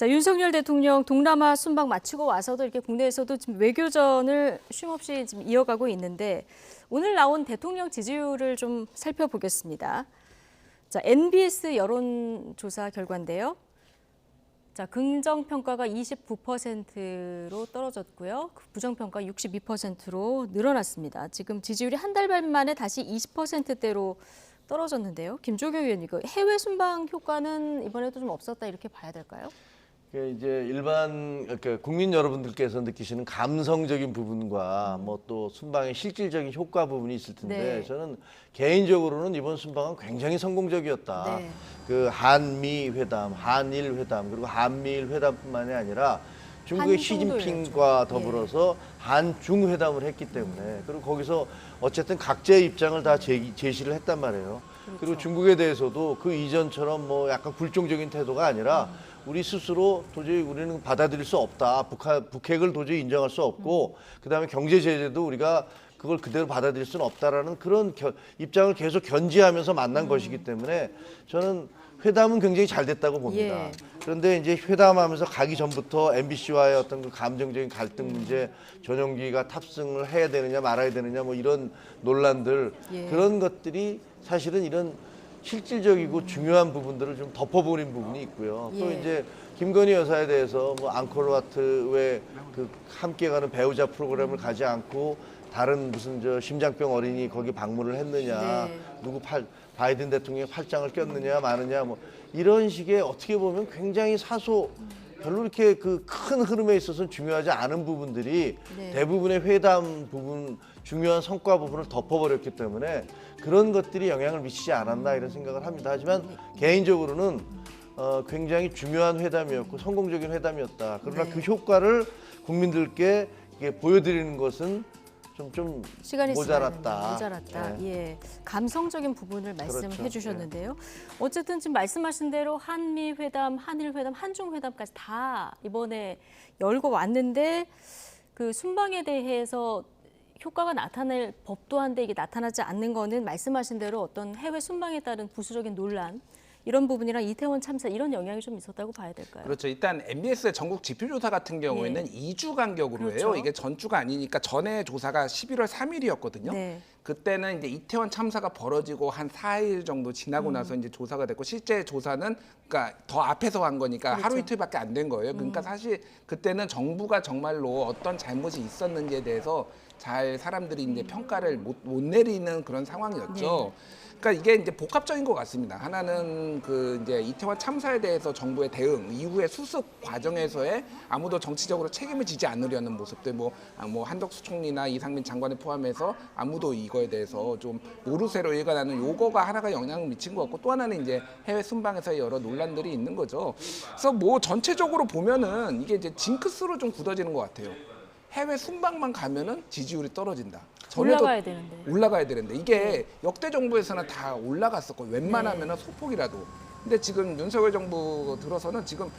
자, 윤석열 대통령 동남아 순방 마치고 와서도 이렇게 국내에서도 지금 외교전을 쉼없이 지금 이어가고 있는데 오늘 나온 대통령 지지율을 좀 살펴보겠습니다. 자, NBS 여론조사 결과인데요. 자, 긍정평가가 29%로 떨어졌고요. 부정평가 62%로 늘어났습니다. 지금 지지율이 한 달 반 만에 다시 20%대로 떨어졌는데요. 김종교 의원님, 해외 순방 효과는 이번에도 좀 없었다 이렇게 봐야 될까요? 이제 일반 국민 여러분들께서 느끼시는 감성적인 부분과 뭐 또 순방의 실질적인 효과 부분이 있을 텐데 네. 저는 개인적으로는 이번 순방은 굉장히 성공적이었다. 네. 그 한미 회담, 한일 회담 그리고 한미일 회담뿐만이 아니라 중국의 한중도 시진핑과 했죠. 더불어서 한중 회담을 했기 때문에 그리고 거기서 어쨌든 각자의 입장을 다 제시를 했단 말이에요. 그렇죠. 그리고 중국에 대해서도 그 이전처럼 뭐 약간 굴종적인 태도가 아니라 우리 스스로 도저히 우리는 받아들일 수 없다. 북핵을 도저히 인정할 수 없고 그다음에 경제 제재도 우리가 그걸 그대로 받아들일 수는 없다라는 그런 입장을 계속 견지하면서 만난 것이기 때문에 저는 회담은 굉장히 잘 됐다고 봅니다. 예. 그런데 이제 회담하면서 가기 전부터 MBC와의 어떤 그 감정적인 갈등 문제, 전용기가 탑승을 해야 되느냐 말아야 되느냐 뭐 이런 논란들 예. 그런 것들이 사실은 이런 실질적이고 중요한 부분들을 좀 덮어버린 부분이 있고요. 또 예. 이제 김건희 여사에 대해서 뭐 앙코르와트에 그 함께 가는 배우자 프로그램을 가지 않고 다른 무슨 저 심장병 어린이 거기 방문을 했느냐, 네. 누구 바이든 대통령의 팔짱을 꼈느냐 마느냐 뭐 이런 식의 어떻게 보면 굉장히 별로 이렇게 그 큰 흐름에 있어서는 중요하지 않은 부분들이 네. 대부분의 회담 부분 중요한 성과 부분을 덮어버렸기 때문에 그런 것들이 영향을 미치지 않았나 이런 생각을 합니다. 하지만 개인적으로는 굉장히 중요한 회담이었고 성공적인 회담이었다. 그러나 네. 그 효과를 국민들께 이게 보여드리는 것은 좀 시간이 모자랐다. 모자랐다. 예. 예, 감성적인 부분을 말씀해 그렇죠. 주셨는데요. 어쨌든 지금 말씀하신 대로 한미 회담, 한일 회담, 한중 회담까지 다 이번에 열고 왔는데 그 순방에 대해서 효과가 나타낼 법도 한데 이게 나타나지 않는 거는 말씀하신 대로 어떤 해외 순방에 따른 부수적인 논란 이런 부분이랑 이태원 참사 이런 영향이 좀 있었다고 봐야 될까요? 그렇죠. 일단 MBS의 전국 지표조사 같은 경우에는 2주 간격으로 해요. 그렇죠. 이게 전주가 아니니까 전에 조사가 11월 3일이었거든요. 네. 그때는 이제 이태원 참사가 벌어지고 한 4일 정도 지나고 나서 이제 조사가 됐고 실제 조사는 그러니까 더 앞에서 한 거니까 그렇죠. 하루 이틀밖에 안 된 거예요. 그러니까 사실 그때는 정부가 정말로 어떤 잘못이 있었는지에 대해서 잘 사람들이 이제 평가를 못 내리는 그런 상황이었죠. 그러니까 이게 이제 복합적인 것 같습니다. 하나는 그 이제 이태원 참사에 대해서 정부의 대응 이후에 수습 과정에서의 아무도 정치적으로 책임을 지지 않으려는 모습들, 뭐 한덕수 총리나 이상민 장관을 포함해서 아무도 이거에 대해서 좀 모르쇠로 일관하는 요거가 하나가 영향을 미친 것 같고 또 하나는 이제 해외 순방에서의 여러 논란들이 있는 거죠. 그래서 뭐 전체적으로 보면은 이게 이제 징크스로 좀 굳어지는 것 같아요. 해외 순방만 가면은 지지율이 떨어진다. 올라가야 되는데 이게 역대 정부에서는 다 올라갔었고 웬만하면은 소폭이라도. 근데 지금 윤석열 정부 들어서는 지금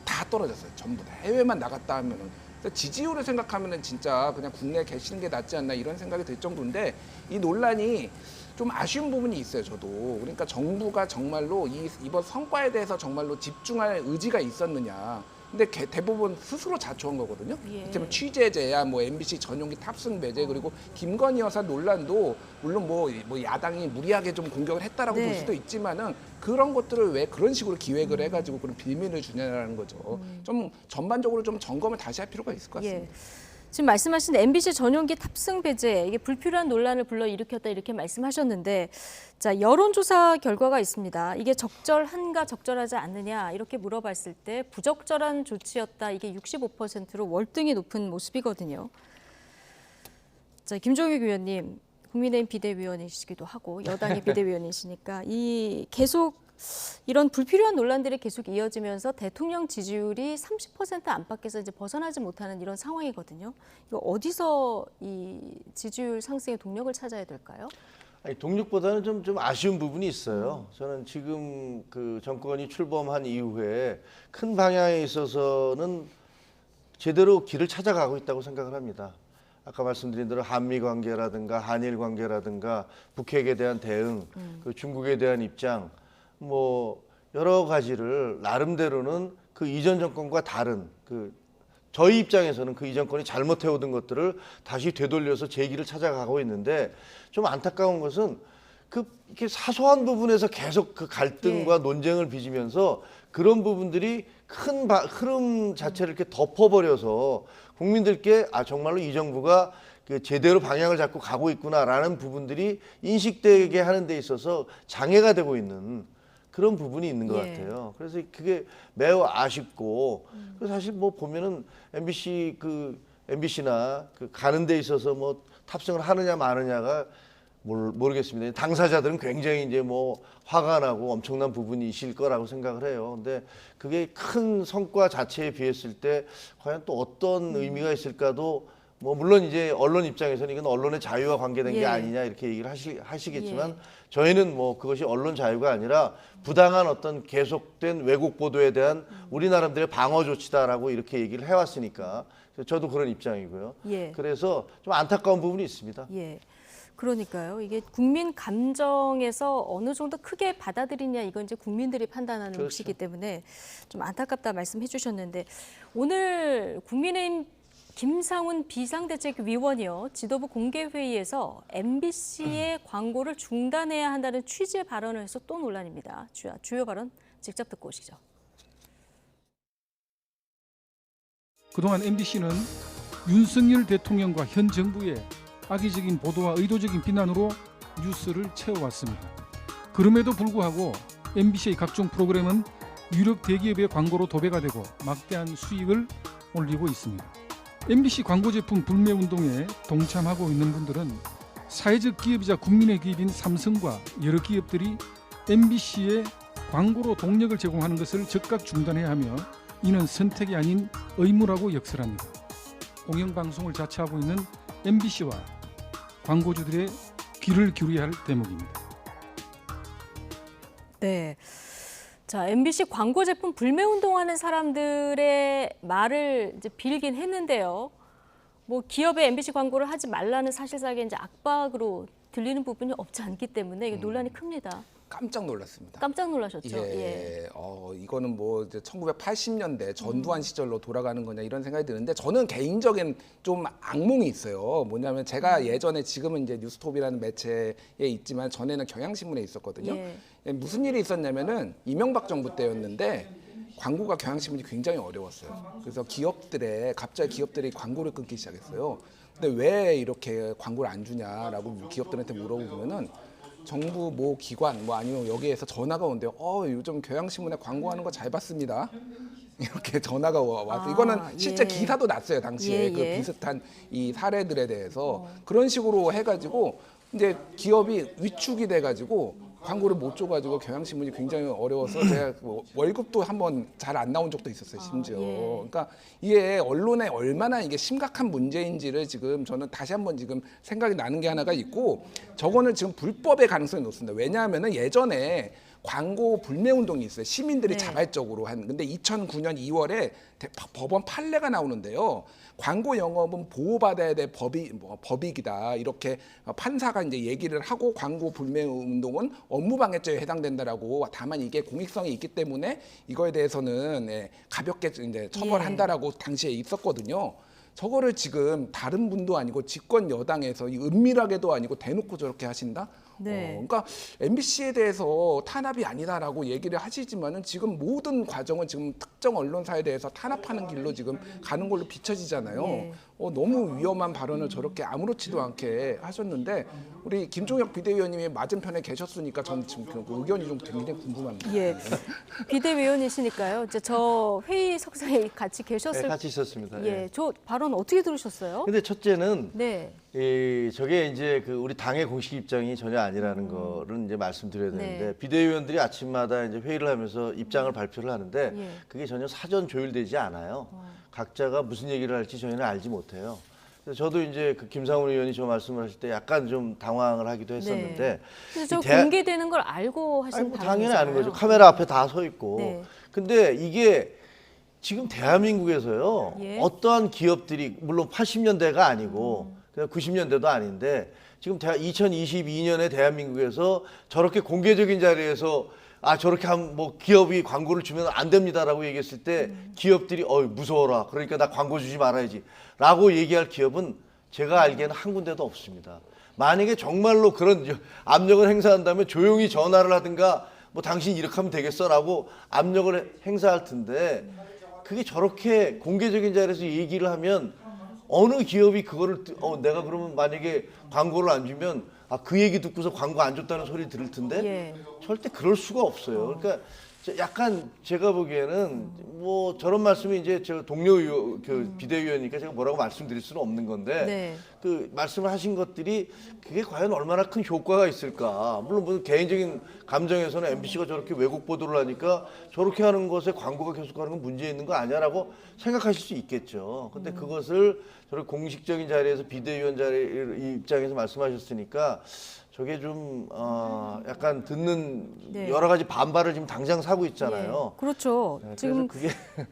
다 떨어졌어요. 전부 다 해외만 나갔다 하면은 지지율을 생각하면은 진짜 그냥 국내에 계시는 게 낫지 않나 이런 생각이 들 정도인데 이 논란이 좀 아쉬운 부분이 있어요. 저도 그러니까 정부가 정말로 이번 성과에 대해서 정말로 집중할 의지가 있었느냐. 근데 대부분 스스로 자초한 거거든요. 예. 그렇다면 취재제야, 뭐 MBC 전용기 탑승 배제 그리고 김건희 여사 논란도 물론 뭐 야당이 무리하게 좀 공격을 했다라고 네. 볼 수도 있지만은 그런 것들을 왜 그런 식으로 기획을 해가지고 그런 빌미를 주냐라는 거죠. 좀 전반적으로 좀 점검을 다시 할 필요가 있을 것 같습니다. 예. 지금 말씀하신 MBC 전용기 탑승 배제 이게 불필요한 논란을 불러일으켰다 이렇게 말씀하셨는데 자 여론조사 결과가 있습니다. 이게 적절한가 적절하지 않느냐 이렇게 물어봤을 때 부적절한 조치였다 이게 65%로 월등히 높은 모습이거든요. 자 김종익 의원님 국민의힘 비대위원이시기도 하고 여당의 비대위원이시니까 이 계속 이런 불필요한 논란들이 계속 이어지면서 대통령 지지율이 30% 안팎에서 이제 벗어나지 못하는 이런 상황이거든요. 이거 어디서 이 지지율 상승의 동력을 찾아야 될까요? 아니, 동력보다는 좀 아쉬운 부분이 있어요. 저는 지금 그 정권이 출범한 이후에 큰 방향에 있어서는 제대로 길을 찾아가고 있다고 생각을 합니다. 아까 말씀드린 대로 한미 관계라든가 한일 관계라든가 북핵에 대한 대응, 그 중국에 대한 입장, 뭐 여러 가지를 나름대로는 그 이전 정권과 다른 저희 입장에서는 그 이전 정권이 잘못해오던 것들을 다시 되돌려서 제기를 찾아가고 있는데 좀 안타까운 것은 이렇게 사소한 부분에서 계속 그 갈등과 논쟁을 빚으면서 그런 부분들이 큰 흐름 자체를 이렇게 덮어버려서 국민들께 정말로 이 정부가 제대로 방향을 잡고 가고 있구나라는 부분들이 인식되게 하는 데 있어서 장애가 되고 있는 그런 부분이 있는 것 같아요. 그래서 그게 매우 아쉽고 사실 뭐 보면은 MBC나 가는 데 있어서 뭐 탑승을 하느냐 마느냐가 모르겠습니다. 당사자들은 굉장히 이제 뭐 화가 나고 엄청난 부분이 있을 거라고 생각을 해요. 근데 그게 큰 성과 자체에 비했을 때 과연 또 어떤 의미가 있을까도 뭐 물론 이제 언론 입장에서는 이건 언론의 자유와 관계된 게 아니냐 이렇게 얘기를 하시겠지만 저희는 뭐 그것이 언론 자유가 아니라 부당한 어떤 계속된 왜곡 보도에 대한 우리 나름대로의 방어 조치다라고 이렇게 얘기를 해왔으니까 저도 그런 입장이고요. 그래서 좀 안타까운 부분이 있습니다. 그러니까요. 이게 국민 감정에서 어느 정도 크게 받아들이냐 이건 이제 국민들이 판단하는 몫이기 때문에 좀 안타깝다 말씀해 주셨는데 오늘 국민의힘 김상훈 비상대책위원이요. 지도부 공개회의에서 MBC의 광고를 중단해야 한다는 취지의 발언을 해서 또 논란입니다. 주요 발언 직접 듣고 오시죠. 그동안 MBC는 윤석열 대통령과 현 정부의 악의적인 보도와 의도적인 비난으로 뉴스를 채워왔습니다. 그럼에도 불구하고 MBC의 각종 프로그램은 유력 대기업의 광고로 도배가 되고 막대한 수익을 올리고 있습니다. MBC 광고 제품 불매 운동에 동참하고 있는 분들은 사회적 기업이자 국민의 기업인 삼성과 여러 기업들이 MBC에 광고로 동력을 제공하는 것을 즉각 중단해야 하며 이는 선택이 아닌 의무라고 역설합니다. 공영방송을 자처하고 있는 MBC와 광고주들의 귀를 기울여야 할 대목입니다. 네. 자, MBC 광고 제품 불매 운동하는 사람들의 말을 이제 빌긴 했는데요. 뭐 기업에 MBC 광고를 하지 말라는 사실상의 이제 압박으로 들리는 부분이 없지 않기 때문에 이게 논란이 큽니다. 깜짝 놀랐습니다. 깜짝 놀라셨죠? 이거는 뭐 이제 1980년대 전두환 시절로 돌아가는 거냐 이런 생각이 드는데 저는 개인적인 좀 악몽이 있어요. 뭐냐면 제가 예전에 지금은 이제 뉴스톱이라는 매체에 있지만 전에는 경향신문에 있었거든요. 무슨 일이 있었냐면은 이명박 정부 때였는데 광고가 경향신문이 굉장히 어려웠어요. 그래서 갑자기 기업들이 광고를 끊기 시작했어요. 근데 왜 이렇게 광고를 안 주냐라고 기업들한테 물어보면은 정부 모 기관 뭐 아니면 여기에서 전화가 온대요. 요즘 경향신문에 광고하는 거 잘 봤습니다. 이렇게 전화가 와서 이거는 실제 기사도 났어요 당시에 그 비슷한 이 사례들에 대해서 그런 식으로 해가지고 이제 기업이 위축이 돼가지고 광고를 못 줘가지고 경향신문이 굉장히 어려워서 제가 뭐 월급도 한번 잘 안 나온 적도 있었어요 심지어. 그러니까 이게 언론에 얼마나 이게 심각한 문제인지를 지금 저는 다시 한번 지금 생각이 나는 게 하나가 있고 저거는 지금 불법의 가능성이 높습니다. 왜냐하면은 예전에 광고 불매 운동이 있어요. 시민들이 자발적으로 한. 근데 2009년 2월에 법원 판례가 나오는데요. 광고 영업은 보호받아야 될 법익이다. 이렇게 판사가 이제 얘기를 하고 광고 불매 운동은 업무방해죄에 해당된다라고. 다만 이게 공익성이 있기 때문에 이거에 대해서는 가볍게 이제 처벌한다라고 당시에 있었거든요. 저거를 지금 다른 분도 아니고 집권 여당에서 은밀하게도 아니고 대놓고 저렇게 하신다? 그러니까 MBC에 대해서 탄압이 아니다라고 얘기를 하시지만은 지금 모든 과정은 지금 특정 언론사에 대해서 탄압하는 길로 지금 가는 걸로 비춰지잖아요. 너무 위험한 발언을 저렇게 아무렇지도 않게 하셨는데 우리 김종혁 비대위원님이 맞은편에 계셨으니까 전 지금 그 의견이 좀 굉장히 궁금합니다. 비대위원이시니까요. 이제 저 회의석상에 같이 계셨을 같이 있었습니다. 저 발언 어떻게 들으셨어요? 근데 첫째는 저게 이제 우리 당의 공식 입장이 전혀 아니라는 거를 이제 말씀드려야 되는데 비대위원들이 아침마다 이제 회의를 하면서 입장을 발표를 하는데 그게 전혀 사전 조율되지 않아요. 각자가 무슨 얘기를 할지 저희는 알지 못해요. 그래서 저도 이제 김상훈 의원이 저 말씀을 하실 때 약간 좀 당황을 하기도 했었는데 그래서 저 공개되는 걸 알고 하신 뭐 당연히 아는 거죠. 카메라 앞에 다 서 있고. 근데 이게 지금 대한민국에서요. 어떠한 기업들이 물론 80년대가 아니고 그냥 90년대도 아닌데 지금 2022년에 대한민국에서 저렇게 공개적인 자리에서 아 저렇게 하면 뭐 기업이 광고를 주면 안 됩니다라고 얘기했을 때 기업들이 무서워라. 그러니까 나 광고 주지 말아야지라고 얘기할 기업은 제가 알기에는 한 군데도 없습니다. 만약에 정말로 그런 압력을 행사한다면 조용히 전화를 하든가 뭐 당신 이렇게 하면 되겠어라고 압력을 행사할 텐데 그게 저렇게 공개적인 자리에서 얘기를 하면 어느 기업이 그거를 내가 그러면 만약에 광고를 안 주면 그 얘기 듣고서 광고 안 줬다는 소리 들을 텐데 예. 절대 그럴 수가 없어요. 그러니까 약간 제가 보기에는 뭐 저런 말씀이 이제 저 동료 비대위원이니까 제가 뭐라고 말씀드릴 수는 없는 건데 네. 그 말씀을 하신 것들이 그게 과연 얼마나 큰 효과가 있을까. 물론 개인적인 감정에서는 MBC가 저렇게 왜곡 보도를 하니까 저렇게 하는 것에 광고가 계속하는 건 문제 있는 거 아니야라고 생각하실 수 있겠죠. 근데 그것을 저렇게 공식적인 자리에서 비대위원 자리 입장에서 말씀하셨으니까 저게 좀 약간 듣는 네. 여러 가지 반발을 지금 당장 사고 있잖아요. 예. 그렇죠. 네, 지금 그래서 그게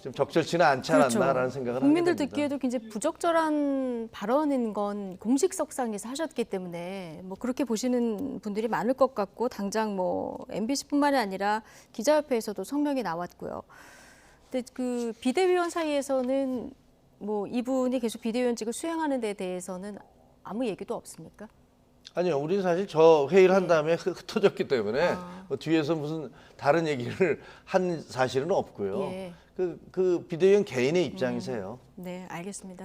좀 적절치는 않지 않았나라는 생각을 국민들 하게 됩니다. 듣기에도 굉장히 부적절한 발언인 건 공식석상에서 하셨기 때문에 뭐 그렇게 보시는 분들이 많을 것 같고 당장 뭐 MBC뿐만이 아니라 기자협회에서도 성명이 나왔고요. 근데 그 비대위원 사이에서는 뭐 이분이 계속 비대위원직을 수행하는 데 대해서는 아무 얘기도 없습니까? 아니요, 우리는 사실 저 회의를 한 다음에 흩어졌기 때문에 뭐 뒤에서 무슨 다른 얘기를 한 사실은 없고요. 예. 그 비대위원 개인의 입장이세요. 네, 알겠습니다.